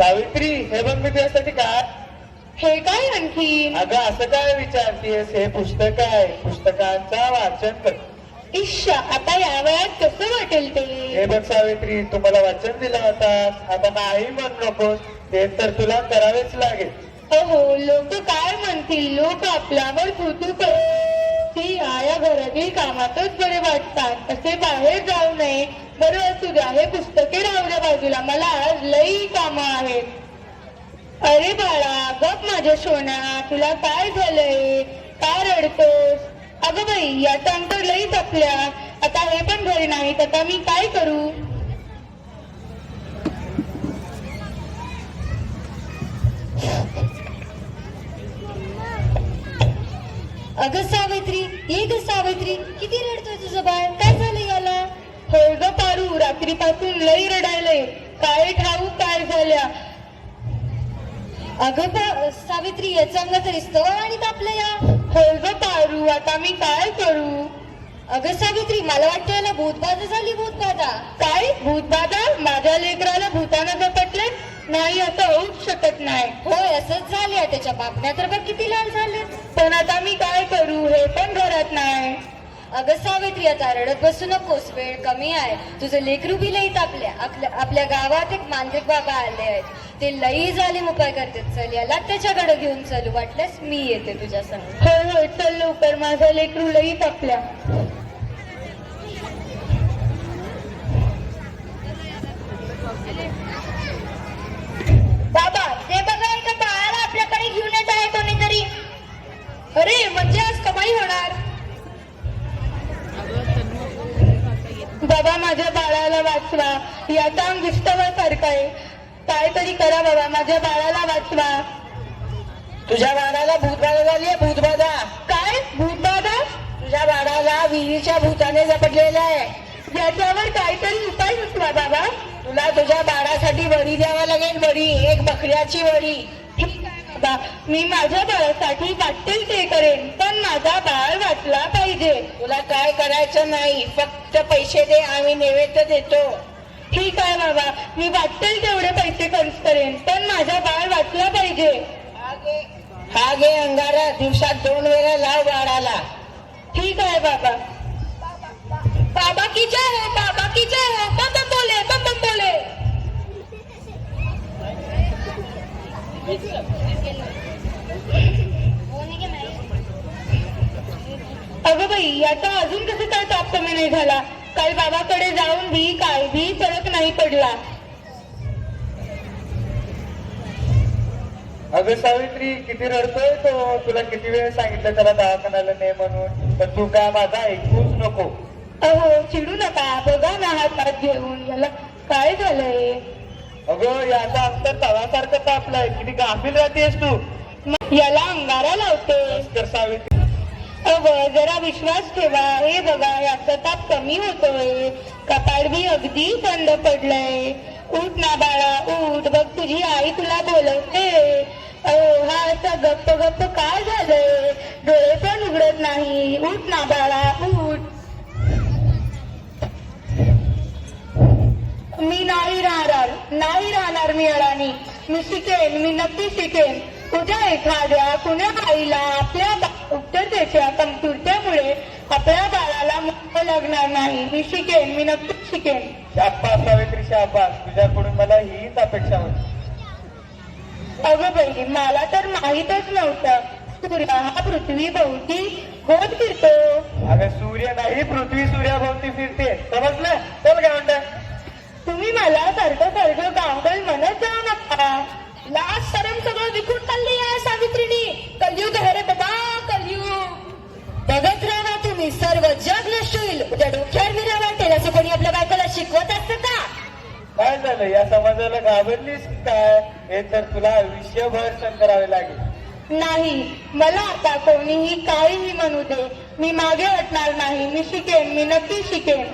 सावित्री, हे बघ मी तुझ्यासाठी काय. हे काय आणखी? अगं असं काय विचारतेस? हे पुस्तक आहे, पुस्तकांचा वाचन कर. इश्शा, आता या वयात कसं वाटेल ते? हे बघ सावित्री, तू मला वाचन दिलं होतास, आता नाही म्हणू नकोस, ते तर तुला करावेच लागेल. हो, लोक काय म्हणतील? लोक आपल्यावर थुतू ती आया घरातील कामातच बरे वाटतात, असे बाहेर जाऊ नये. बरं असू द्या, हे पुस्तके राहू द्या बाजूला, मला आज लई कामं आहेत. अरे बाळा, गप माझ्या सोन्या, तुला काय झालंय? का रडतोस? अगं बाई, याचा अंतर लईच आपल्या. आता हे पण घरी नाहीत, आता मी काय करू? अगं सावित्री, ये ग सावित्री, किती रडतोय तुझं बाळ? काय झालं याला? होय ग पारू, रात्रीपासून लई रडायलंय, काय ठाऊ काय झाल्या. अगं सावित्री, याचं अंग तरी स्तव आणि तापलं या. होय ग पारू, आता मी काय करू? अगं सावित्री, मला वाटतं याला भूतबाधा झाली. भूतबाधा? काय भूतबाधा? माझ्या लेकराला भूतानं झपटले? नाही, असं होऊच शकत नाही. होय, असंच झाले. त्याच्या बापण्या तर बघ किती लाल झाले. पण आता मी काय करू? हे पण घरात नाही. अगं सावित्री, आता रडत बसू नकोस, वेळ कमी आहे. तुझं लेकरू बी लई तापल्या. आपल्या गावात एक मांत्रिक बाबा आले आहेत, ते लई जालीम उपाय करतात. चल, याला त्याच्याकडे घेऊन चलू, वाटल्यास मी येते तुझ्या संग. होय होय, चल लवकर, माझा लेकरू लई तापल्या. बाबा, ते बघा, एका बाळाला आपल्याकडे घेऊन येत आहे कोणीतरी. अरे, म्हणजे आज कमाई होणार. बाबा, माझ्या बाळाला वाचवा, याचा अंग विस्तवासारखा आहे. काहीतरी करा बाबा, माझ्या बाळाला वाचवा. तुझ्या बाळाला भूतबाधा झालीये. भूतबाधा? काय भूतबाधा? तुझ्या बाळाला विहिरीच्या भूताने झपटलेलं आहे. याच्यावर काहीतरी उपाय सुचवा बाबा. तुला तुझ्या बाळासाठी बळी द्यावा लागेल. बळी, एक बकऱ्याची बळी. ठीक आहे बाबा, मी माझ्या बाळासाठी वाटेल ते करेन, पण माझा बाळ वाचला पाहिजे. तुला काय करायचं नाही, फक्त पैसे दे, आम्ही नैवेद्य देतो. ठीक आहे बाबा, मी वाटेल तेवढे पैसे खर्च करेन, पण माझा बाळ वाचला पाहिजे. हा घे अंगारा, दिवसात 2 वेळा लाव बाळाला. ठीक आहे बाबा. बाबा की जय हो, बाबा की जय हो, बम बम बोले, बम बम बोले. अगं बाई, याचा अजून कसं काय ताप कमी नाही झाला? काल बाबाकडे जाऊन काय फरक नाही पडला. अगं सावित्री, किती रडतोय तो. तुला किती वेळ सांगितलं त्याला दवाखान्याला ने म्हणून, पण तू काय माझा ऐकूच नको. अहो, चिडू नका, बघा ना हातात घेऊन, याला काय झालंय? अगं, याचा अंतर तव्यासारखं तापलाय. किती गाफील राहतेस तू. याला अंगारा लावते. कर सावित्री. जरा विश्वास ठेवा. हे बघा, याचा ताप कमी होतोय, कपाळ बी अगदी थंड पडलंय. उठ ना बाळा, उठ, बघ तुझी आई तुला बोलवते. हा असा गप्प गप्प काय झालंय? डोळे पण उघडत नाही. उठ ना बाळा, उठ. मी नाही राहणार मी अडाणी. मी शिकेन, मी नक्की शिकेन. तुझ्या एखाद्या कुण्या आईला आपल्या उत्तरतेच्या कमतरतेमुळे आपल्या बाळाला मुक्त लागणार नाही. मी शिकेन, मी नक्कीच शिकेन. शाबास सावित्री, शाबास. तुझ्याकडून मला हीच अपेक्षा होती. अगं बाई, मला तर माहीतच नव्हतं सूर्य हा पृथ्वी भोवती होत फिरतो. अगं, सूर्य नाही, पृथ्वी सूर्याभोवती फिरते, समजलं? चल काय म्हणत. तुम्ही मला सारखं गावगल म्हणत जाऊ नका. लाज शरम सगळं विकून चालली आहे सावित्रीनी. कलयुग है रे बाबा, कलयुग. बघत राहा तुम्ही, सर्व जग नष्ट होईल. उद्या डोक्यावर मिरा वाटेल असं कोणी आपल्या बायकोला शिकवत असतं का? काय झालं? या समाजाला घाबरलीस काय? हे तर तुला आयुष्यभर सहन करावे लागेल. नाही, मला आता कोणीही काहीही म्हणू दे, मी मागे हटणार नाही. मी शिकेन, मी नक्की शिकेन.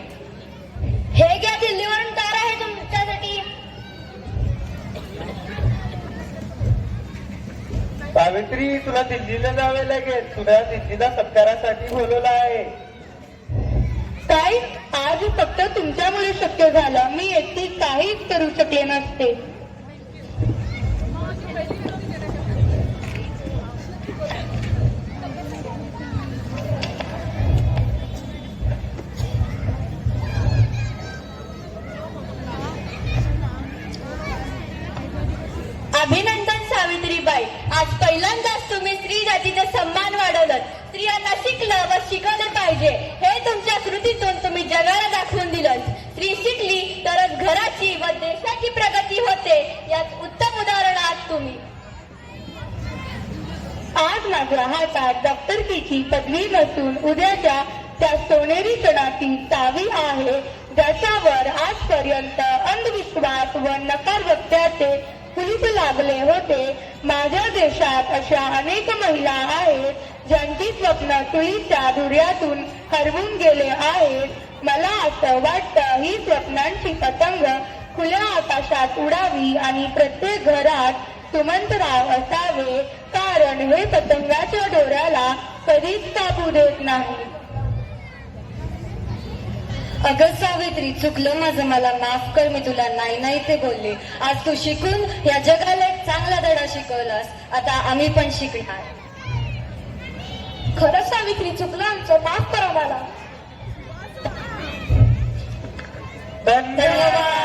हे घ्या, दिल्लीवरून कार आहे तुमच्यासाठी. सावित्री, तुला दिल्लीला जावे लागेल. तुला दिल्लीला सत्कारासाठी बोलवलं आहे. काय? आज फक्त तुमच्यामुळे शक्य झालं. मी एकटी काहीच करू शकले नसते. तिचा सन्मान वाढवलं. स्त्रियांना शिकलं व शिकवलं पाहिजे हे तुमच्या कृतीतून तुम्ही जगाला दाखवून दिलं. स्त्री शिकली तरच घराची व देशाची प्रगती होते. यात उत्तम उदाहरण आहात तुम्ही. आज माझ्या हातात डॉक्टरकीची पदवी नसून उद्याच्या त्या सोनेरी सणाची चावी आहे, ज्याच्यावर आजपर्यंत अंधविश्वास व नकारवत्याचे कुलूप लागले होते. माझ्या देशात अशा अनेक महिला आहेत ज्यांची स्वप्न चुलीच्या धुर्यातून हरवून गेले आहेत. मला असं वाटतं ही स्वप्नांची पतंग खुल्या आकाशात उडावी आणि प्रत्येक घरात सुमंतराव असावे, कारण हे पतंगाच्या दोऱ्याला कधीच कापू देत नाही. अगं सावित्री, चुकलं माझं, मला माफ कर. मी तुला नाही नाही ते बोलले. आज तू शिकून या जगाला एक चांगला धडा शिकवलास. आता आम्ही पण शिकणार. खरंच सावित्री, चुकलं आमचं, माफ करा मला. धन्यवाद.